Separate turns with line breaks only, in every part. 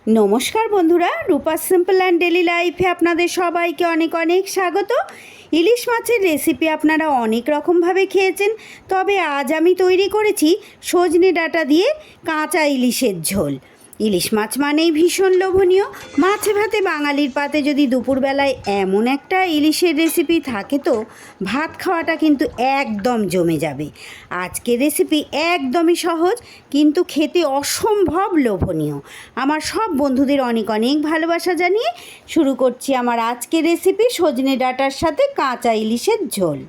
নমস্কার বন্ধুরা, রূপা simple and daily লাইফে আপনাদের সবাইকে অনেক অনেক স্বাগত। ইলিশ মাছের রেসিপি আপনারা অনেক রকমভাবে খেয়েছেন, তবে আজ আমি তৈরি করেছি সজনে ডাঁটা দিয়ে কাঁচা ইলিশের ঝোল। ইলিশ মাছ মানেই ভীষণ লোভনীয়। মাছে ভাতে বাঙালির পাতে যদি দুপুরবেলায় এমন একটা ইলিশের রেসিপি থাকে তো ভাত খাওয়াটা কিন্তু একদম জমে যাবে। আজকের রেসিপি একদমই সহজ, কিন্তু খেতে অসম্ভব লোভনীয়। আমার সব বন্ধুদের অনেক অনেক ভালোবাসা জানিয়ে শুরু করছি আমার আজকের রেসিপি সজনে ডাঁটার সাথে কাঁচা ইলিশের ঝোল।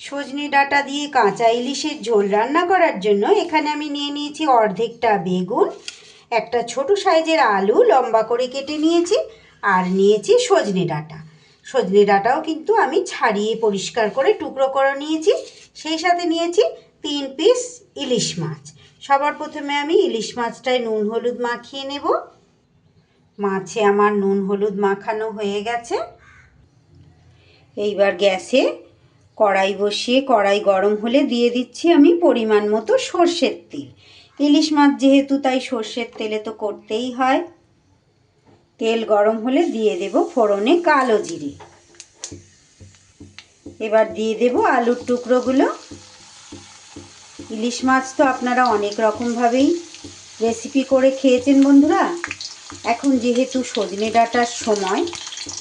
সজনে ডাঁটা দিয়ে কাঁচা ইলিশের ঝোল রান্না করার জন্য এখানে আমি নিয়ে নিয়েছি অর্ধেকটা বেগুন, একটা ছোট সাইজের আলু লম্বা করে কেটে নিয়েছি, আর নিয়েছি সজনে ডাঁটা। সজনে ডাঁটাও কিন্তু আমি ছাড়িয়ে পরিষ্কার করে টুকরো করে নিয়েছি। সেই সাথে নিয়েছি 3 পিস ইলিশ মাছ। সবার প্রথমে আমি ইলিশ মাছটায় নুন হলুদ মাখিয়ে নেব। মাছে আমার নুন হলুদ মাখানো হয়ে গেছে। এইবার গ্যাসে কড়াই বসিয়ে কড়াই গরম হলে দিয়ে দিচ্ছি আমি পরিমাণ মতো সর্ষের তেল। ইলিশ মাছ যেহেতু, তাই সর্ষের তেলে তো করতেই হয়। তেল গরম হলে দিয়ে দেব ফোড়নে কালো জিরে। এবার দিয়ে দেব আলুর টুকরোগুলো। ইলিশ মাছ তো আপনারা অনেক রকমভাবেই রেসিপি করে খেয়েছেন বন্ধুরা। এখন যেহেতু সজনে ডাঁটার সময়,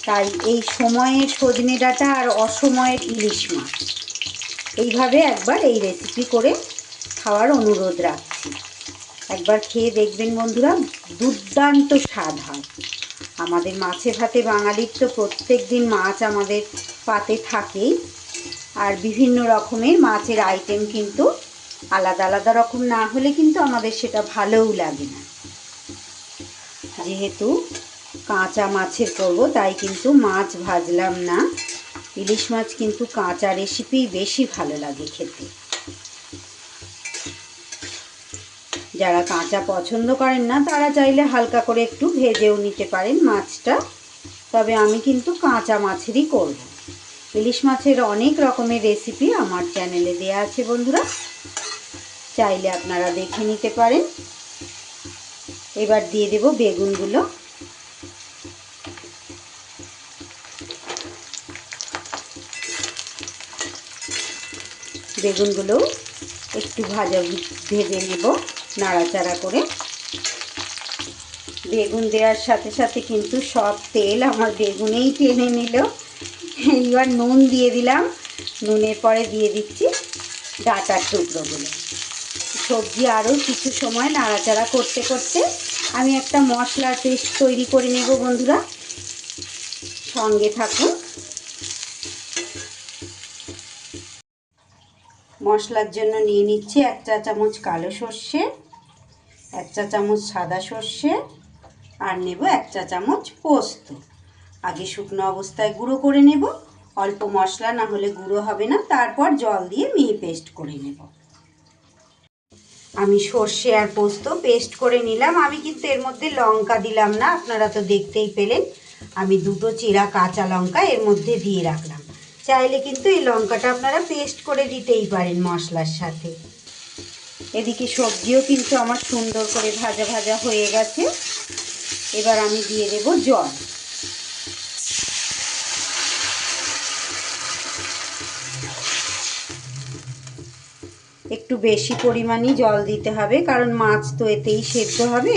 তাই এই সময়ের সজনে ডাঁটা আর অসময়ের ইলিশ মাছ এইভাবে একবার এই রেসিপি করে খাওয়ার অনুরোধ রাখছি। একবার খেয়ে দেখবেন বন্ধুরা, দুর্দান্ত স্বাদ হয়। আমাদের মাছে ভাতে বাঙালির তো প্রত্যেক দিন মাছ আমাদের পাতে থাকেই, আর বিভিন্ন রকমের মাছের আইটেম কিন্তু আলাদা আলাদা রকম না হলে কিন্তু আমাদের সেটা ভালোও লাগে না। যেহেতু কাঁচা মাছের করব, তাই কিন্তু মাছ ভাজলাম না। ইলিশ মাছ কিন্তু কাঁচা রেসিপি বেশি ভালো লাগে খেতে। যারা কাঁচা পছন্দ করেন না, তারা চাইলে হালকা করে একটু ভেজেও নিতে পারেন মাছটা, তবে আমি কিন্তু কাঁচা মাছেরই করব। ইলিশ মাছের অনেক রকমের রেসিপি আমার চ্যানেলে দেয়া আছে বন্ধুরা, চাইলে আপনারা দেখে নিতে পারেন। এবার দিয়ে দেব বেগুনগুলো। বেগুনগুলো একটু ভেজে নেব নাড়াচাড়া করে। বেগুন দেওয়ার সাথে সাথে কিন্তু সব তেল আমার বেগুনেই টেনে নিল। এইবার নুন দিয়ে দিলাম। নুনের পরে দিয়ে দিচ্ছি ডাঁটার টুকরোগুলো। সবজি আরও কিছু সময় নাড়াচাড়া করতে করতে আমি একটা মশলার পেস্ট তৈরি করে নেব বন্ধুরা, সঙ্গে থাকুন। মশলার জন্য নিয়ে নিচ্ছি 1 চা চামচ কালো সর্ষে, 1 চা চামচ সাদা সর্ষে, আর নেব 1 চা চামচ পোস্ত। আগে শুকনো অবস্থায় গুঁড়ো করে নেব, অল্প মশলা না হলে গুঁড়ো হবে না। তারপর জল দিয়ে মিহি পেস্ট করে নেব। আমি সর্ষে আর পোস্ত পেস্ট করে নিলাম। আমি কিন্তু এর মধ্যে লঙ্কা দিলাম না, আপনারা তো দেখতেই পেলেন। আমি 2টো চিরা কাঁচা লঙ্কা এর মধ্যে দিয়ে রাখলাম। চাইলে কিন্তু এই লঙ্কাটা আপনারা পেস্ট করে দিতেই পারেন মশলার সাথে। এদিকে সবজিও কিন্তু আমার সুন্দর করে ভাজা ভাজা হয়ে গেছে। এবার আমি দিয়ে দেব জল। একটু বেশি পরিমাণই জল দিতে হবে, কারণ মাছ তো এতেই সেদ্ধ হবে।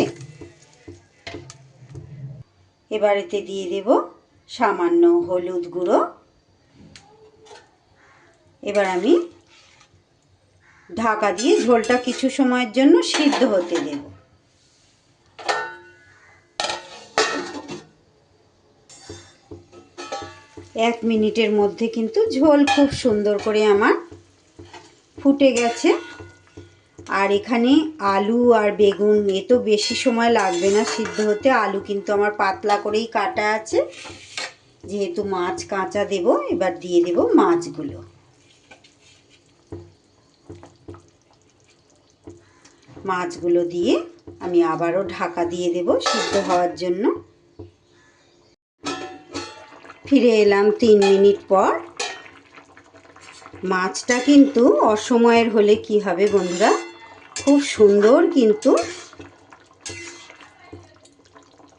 এবার এতে দিয়ে দেব সামান্য হলুদ গুঁড়ো। এবার আমি ঢাকা দিয়ে ঝোলটা কিছু সময়ের জন্য সিদ্ধ হতে দেব। এক মিনিটের মধ্যে কিন্তু ঝোল খুব সুন্দর করে আমার ফুটে গেছে। আর এখানে আলু আর বেগুন এ তো বেশি সময় লাগবে না সিদ্ধ হতে। আলু কিন্তু আমার পাতলা করেই কাটা আছে, যেহেতু মাছ কাঁচা দেব। এবার দিয়ে দেব মাছগুলো। মাছগুলো দিয়ে আমি আবারও ঢাকা দিয়ে দেব সিদ্ধ হওয়ার জন্য। ফিরে এলাম 3 মিনিট পর। মাছটা কিন্তু অসময়ের হলে কি হবে বন্ধুরা, খুব সুন্দর কিন্তু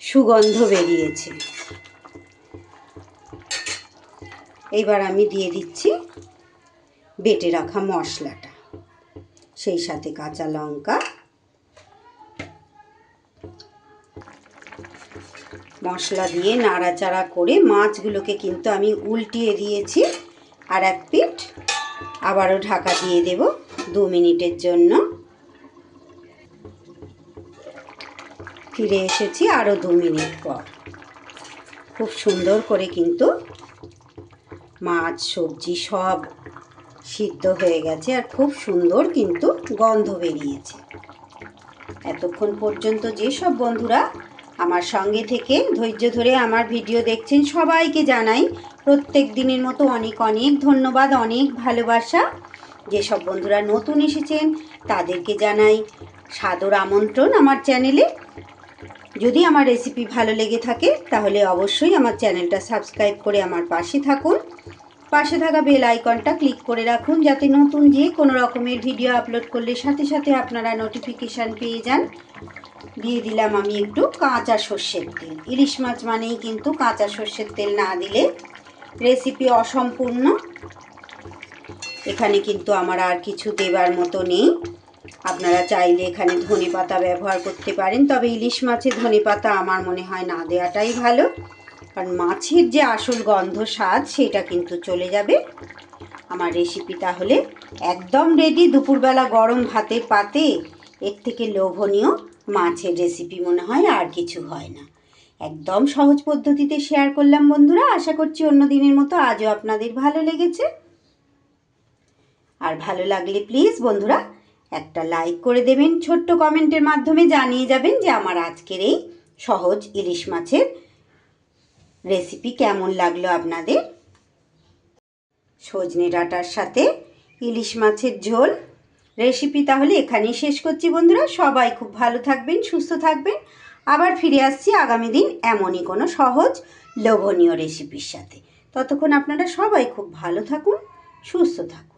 সুগন্ধ বেরিয়েছে। এবার আমি দিয়ে দিচ্ছি বেটে রাখা মশলাটা, সেই সাথে কাঁচা লঙ্কা। মশলা দিয়ে নাড়াচাড়া করে মাছগুলোকে কিন্তু আমি উল্টিয়ে দিয়েছি আর এক পিঠ, আবারও ঢাকা দিয়ে দেব 2 মিনিটের জন্য। ফিরে এসেছি আরও 2 মিনিট পর। খুব সুন্দর করে কিন্তু মাছ সবজি সব সিদ্ধ হয়ে গেছে আর খুব সুন্দর কিন্তু গন্ধ বেরিয়েছে। এতক্ষণ পর্যন্ত যেসব বন্ধুরা আমার সঙ্গে থেকে ধৈর্য ধরে আমার ভিডিও দেখছেন সবাইকে জানাই প্রত্যেক দিনের মতো অনেক অনেক ধন্যবাদ, অনেক ভালোবাসা। যেসব বন্ধুরা নতুন এসেছেন তাদেরকে জানাই সাদর আমন্ত্রণ আমার চ্যানেলে। যদি আমার রেসিপি ভালো লেগে থাকে তাহলে অবশ্যই আমার চ্যানেলটা সাবস্ক্রাইব করে আমার পাশে থাকুন। পাশে থাকা বেল আইকনটা ক্লিক করে রাখুন যাতে নতুন যে কোনো রকমের ভিডিও আপলোড করলে সাথে সাথে আপনারা নোটিফিকেশান পেয়ে যান। দিয়ে দিলাম আমি একটু কাঁচা সর্ষের তেল। ইলিশ মাছ মানেই কিন্তু কাঁচা সর্ষের তেল না দিলে রেসিপি অসম্পূর্ণ। এখানে কিন্তু আমার আর কিছু দেবার মতো নেই। আপনারা চাইলে এখানে ধনেপাতা ব্যবহার করতে পারেন, তবে ইলিশ মাছে ধনেপাতা আমার মনে হয় না দেওয়াটাই ভালো, কারণ মাছের যে আসল গন্ধ স্বাদ সেটা কিন্তু চলে যাবে। আমার রেসিপি তাহলে একদম রেডি। দুপুরবেলা গরম ভাতের পাতে এর থেকে লোভনীয় মাছের রেসিপি মনে হয় আর কিছু হয় না। একদম সহজ পদ্ধতিতে শেয়ার করলাম বন্ধুরা। আশা করছি অন্য দিনের মতো আজও আপনাদের ভালো লেগেছে। আর ভালো লাগলে প্লিজ বন্ধুরা একটা লাইক করে দেবেন, ছোট্ট কমেন্টের মাধ্যমে জানিয়ে যাবেন যে আমার আজকের এই সহজ ইলিশ মাছের রেসিপি কেমন লাগলো আপনাদের। সজনে ডাঁটার সাথে ইলিশ মাছের ঝোল রেসিপি তাহলে এখানেই শেষ করছি বন্ধুরা। সবাই খুব ভালো থাকবেন, সুস্থ থাকবেন। আবার ফিরে আসছি আগামী দিন এমনই কোনো সহজ লোভনীয় রেসিপির সাথে। ততক্ষণ আপনারা সবাই খুব ভালো থাকুন, সুস্থ থাকুন।